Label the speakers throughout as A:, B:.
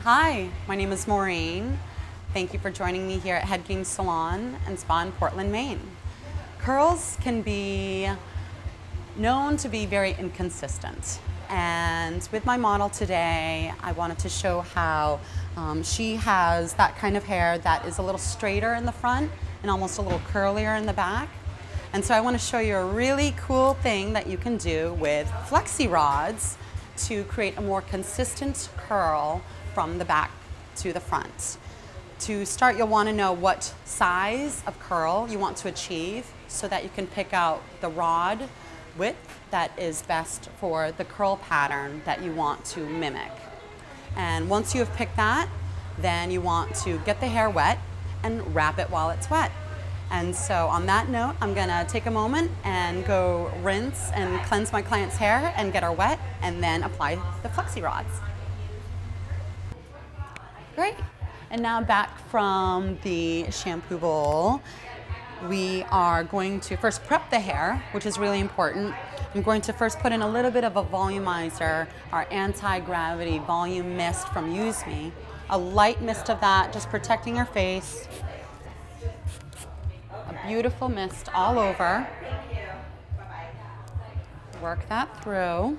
A: Hi, my name is Maureen. Thank you for joining me here at Head Game Salon and Spa in Portland, Maine. Curls can be known to be very inconsistent. And with my model today, I wanted to show how she has that kind of hair that is a little straighter in the front and almost a little curlier in the back. And so I want to show you a really cool thing that you can do with Flexirods to create a more consistent curl from the back to the front. To start, you'll want to know what size of curl you want to achieve so that you can pick out the rod width that is best for the curl pattern that you want to mimic. And once you have picked that, then you want to get the hair wet and wrap it while it's wet. And so on that note, I'm gonna take a moment and go rinse and cleanse my client's hair and get her wet and then apply the Flexirods. Great. And now back from the shampoo bowl, we are going to first prep the hair, which is really important. I'm going to first put in a little bit of a volumizer, our anti-gravity volume mist from Use Me. A light mist of that, just protecting your face. A beautiful mist all over. Work that through.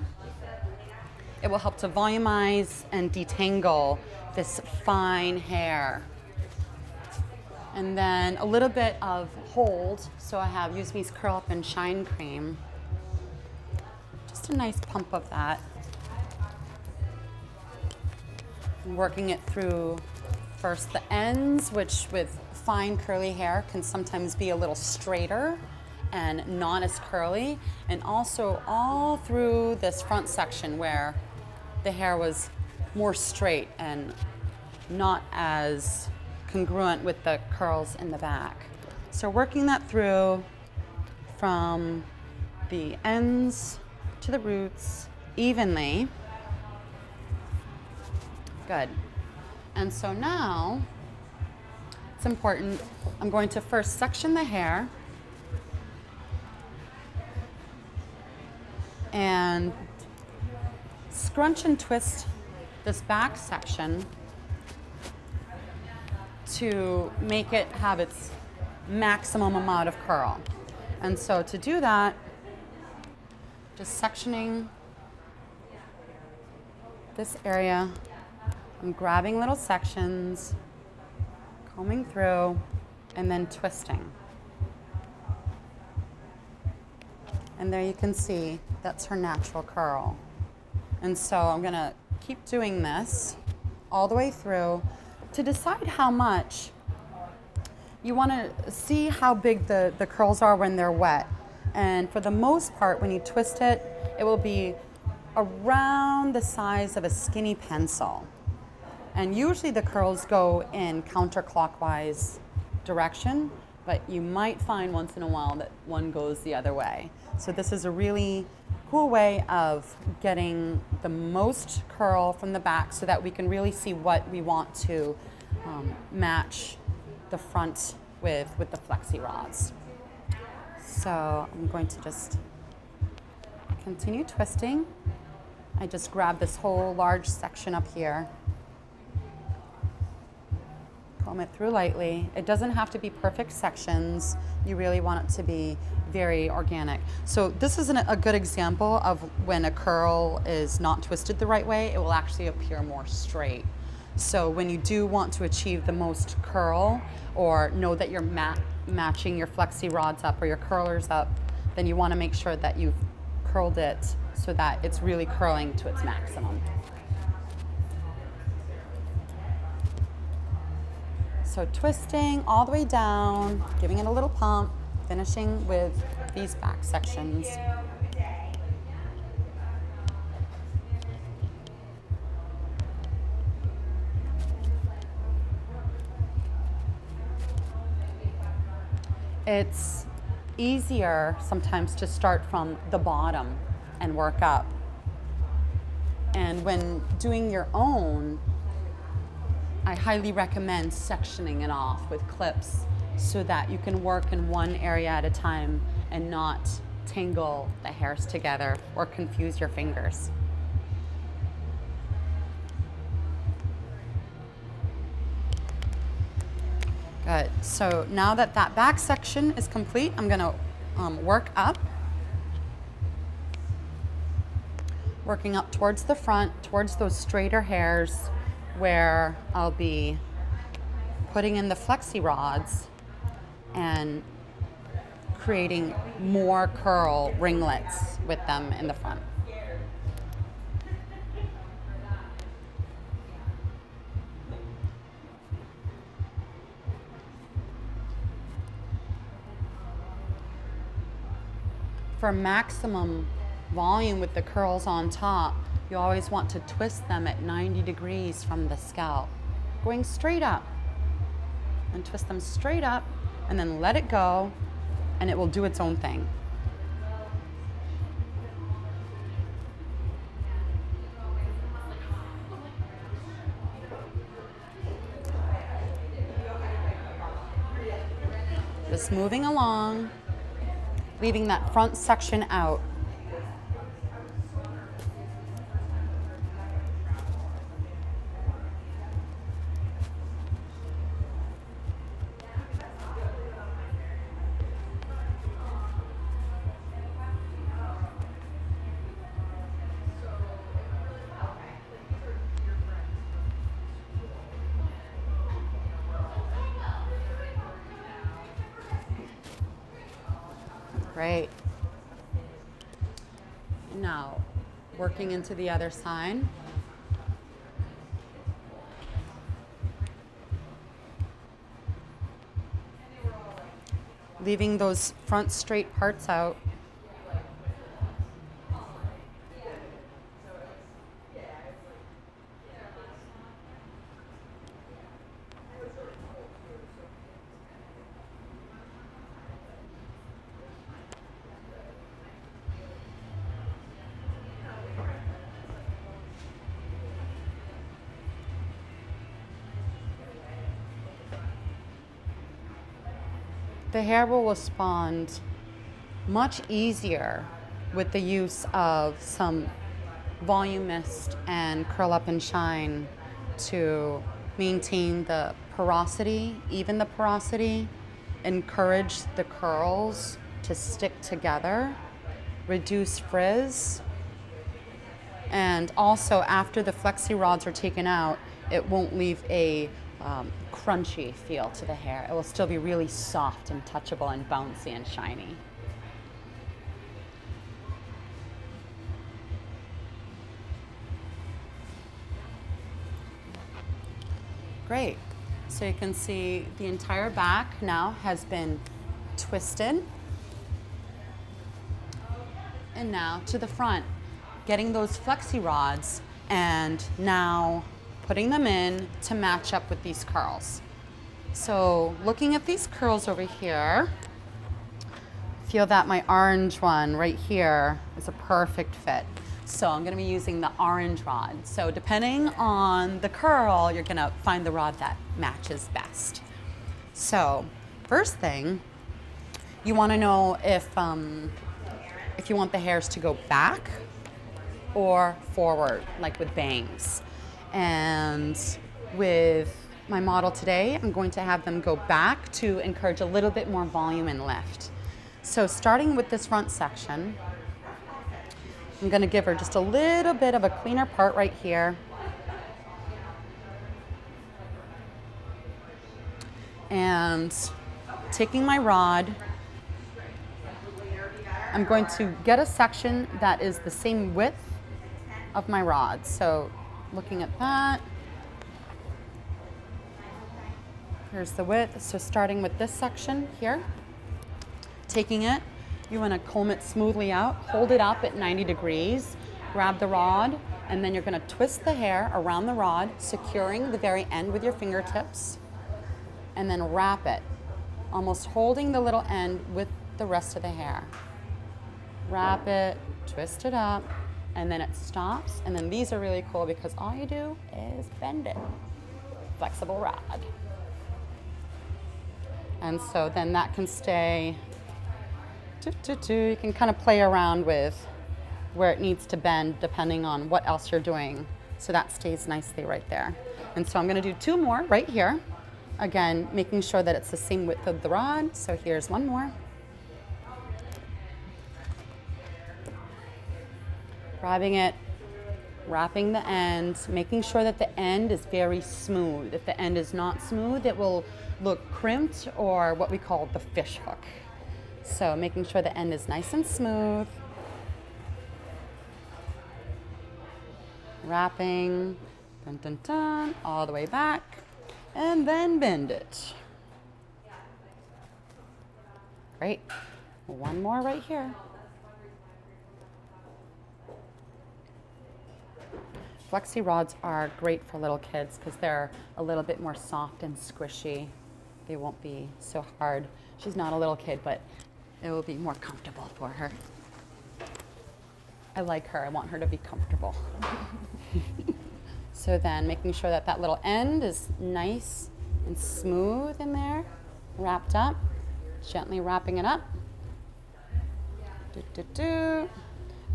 A: It will help to volumize and detangle this fine hair. And then a little bit of hold. So I have Use Me's Curl Up and Shine Cream. Just a nice pump of that. I'm working it through first the ends, which with fine curly hair can sometimes be a little straighter and not as curly. And also all through this front section where the hair was more straight and not as congruent with the curls in the back. So working that through from the ends to the roots evenly. Good. And so now it's important, I'm going to first section the hair and scrunch and twist this back section to make it have its maximum amount of curl. And so to do that, just sectioning this area, I'm grabbing little sections, combing through, and then twisting. And there you can see, that's her natural curl. And so I'm gonna keep doing this all the way through to decide how much. You wanna see how big the curls are when they're wet. And for the most part, when you twist it, it will be around the size of a skinny pencil. And usually the curls go in counterclockwise direction, but you might find once in a while that one goes the other way. So this is a really cool way of getting the most curl from the back so that we can really see what we want to match the front with the Flexirods. So I'm going to just continue twisting. I just grab this whole large section up here. Comb it through lightly. It doesn't have to be perfect sections. You really want it to be very organic. So this is a good example of when a curl is not twisted the right way, it will actually appear more straight. So when you do want to achieve the most curl or know that you're matching your Flexirods up or your curlers up, then you want to make sure that you've curled it so that it's really curling to its maximum. So twisting all the way down, giving it a little pump, finishing with these back sections. It's easier sometimes to start from the bottom and work up. And when doing your own, I highly recommend sectioning it off with clips so that you can work in one area at a time and not tangle the hairs together or confuse your fingers. Good. So now that that back section is complete, I'm going to work up. Working up towards the front, towards those straighter hairs where I'll be putting in the Flexirods and creating more curl ringlets with them in the front. For maximum volume with the curls on top, you always want to twist them at 90 degrees from the scalp, going straight up. And twist them straight up and then let it go and it will do its own thing. Just moving along, leaving that front section out. Great. Now, working into the other side. Leaving those front straight parts out. The hair will respond much easier with the use of some volume mist and curl up and shine to maintain the porosity, even the porosity, encourage the curls to stick together, reduce frizz, and also after the Flexirods are taken out, it won't leave a crunchy feel to the hair. It will still be really soft and touchable and bouncy and shiny. Great. So you can see the entire back now has been twisted. And now to the front, getting those Flexirods and now putting them in to match up with these curls. So looking at these curls over here, feel that my orange one right here is a perfect fit. So I'm gonna be using the orange rod. So depending on the curl, you're gonna find the rod that matches best. So first thing, you wanna know if you want the hairs to go back or forward, like with bangs. And with my model today, I'm going to have them go back to encourage a little bit more volume and lift. So starting with this front section, I'm going to give her just a little bit of a cleaner part right here. And taking my rod, I'm going to get a section that is the same width of my rod. So looking at that, here's the width. So starting with this section here, taking it, you want to comb it smoothly out, hold it up at 90 degrees, grab the rod, and then you're going to twist the hair around the rod, securing the very end with your fingertips, and then wrap it, almost holding the little end with the rest of the hair. Wrap it, twist it up, and then it stops. And then these are really cool because all you do is bend it. Flexible rod. And so then that can stay, you can kind of play around with where it needs to bend depending on what else you're doing. So that stays nicely right there. And so I'm gonna do two more right here. Again, making sure that it's the same width of the rod. So here's one more. Grabbing it, wrapping the end, making sure that the end is very smooth. If the end is not smooth, it will look crimped, or what we call the fish hook. So making sure the end is nice and smooth. Wrapping, dun, dun, dun, all the way back, and then bend it. Great. One more right here. Flexirods are great for little kids because they're a little bit more soft and squishy. They won't be so hard. She's not a little kid, but it will be more comfortable for her. I like her. I want her to be comfortable. So then making sure that that little end is nice and smooth in there, wrapped up, gently wrapping it up. Do, do, do.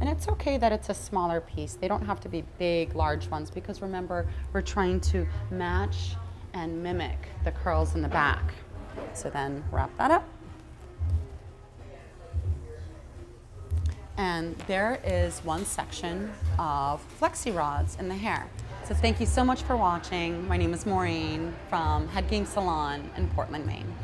A: And it's okay that it's a smaller piece. They don't have to be big, large ones, because remember, we're trying to match and mimic the curls in the back. So then wrap that up. And there is one section of Flexirods in the hair. So thank you so much for watching. My name is Maureen from Head Game Salon in Portland, Maine.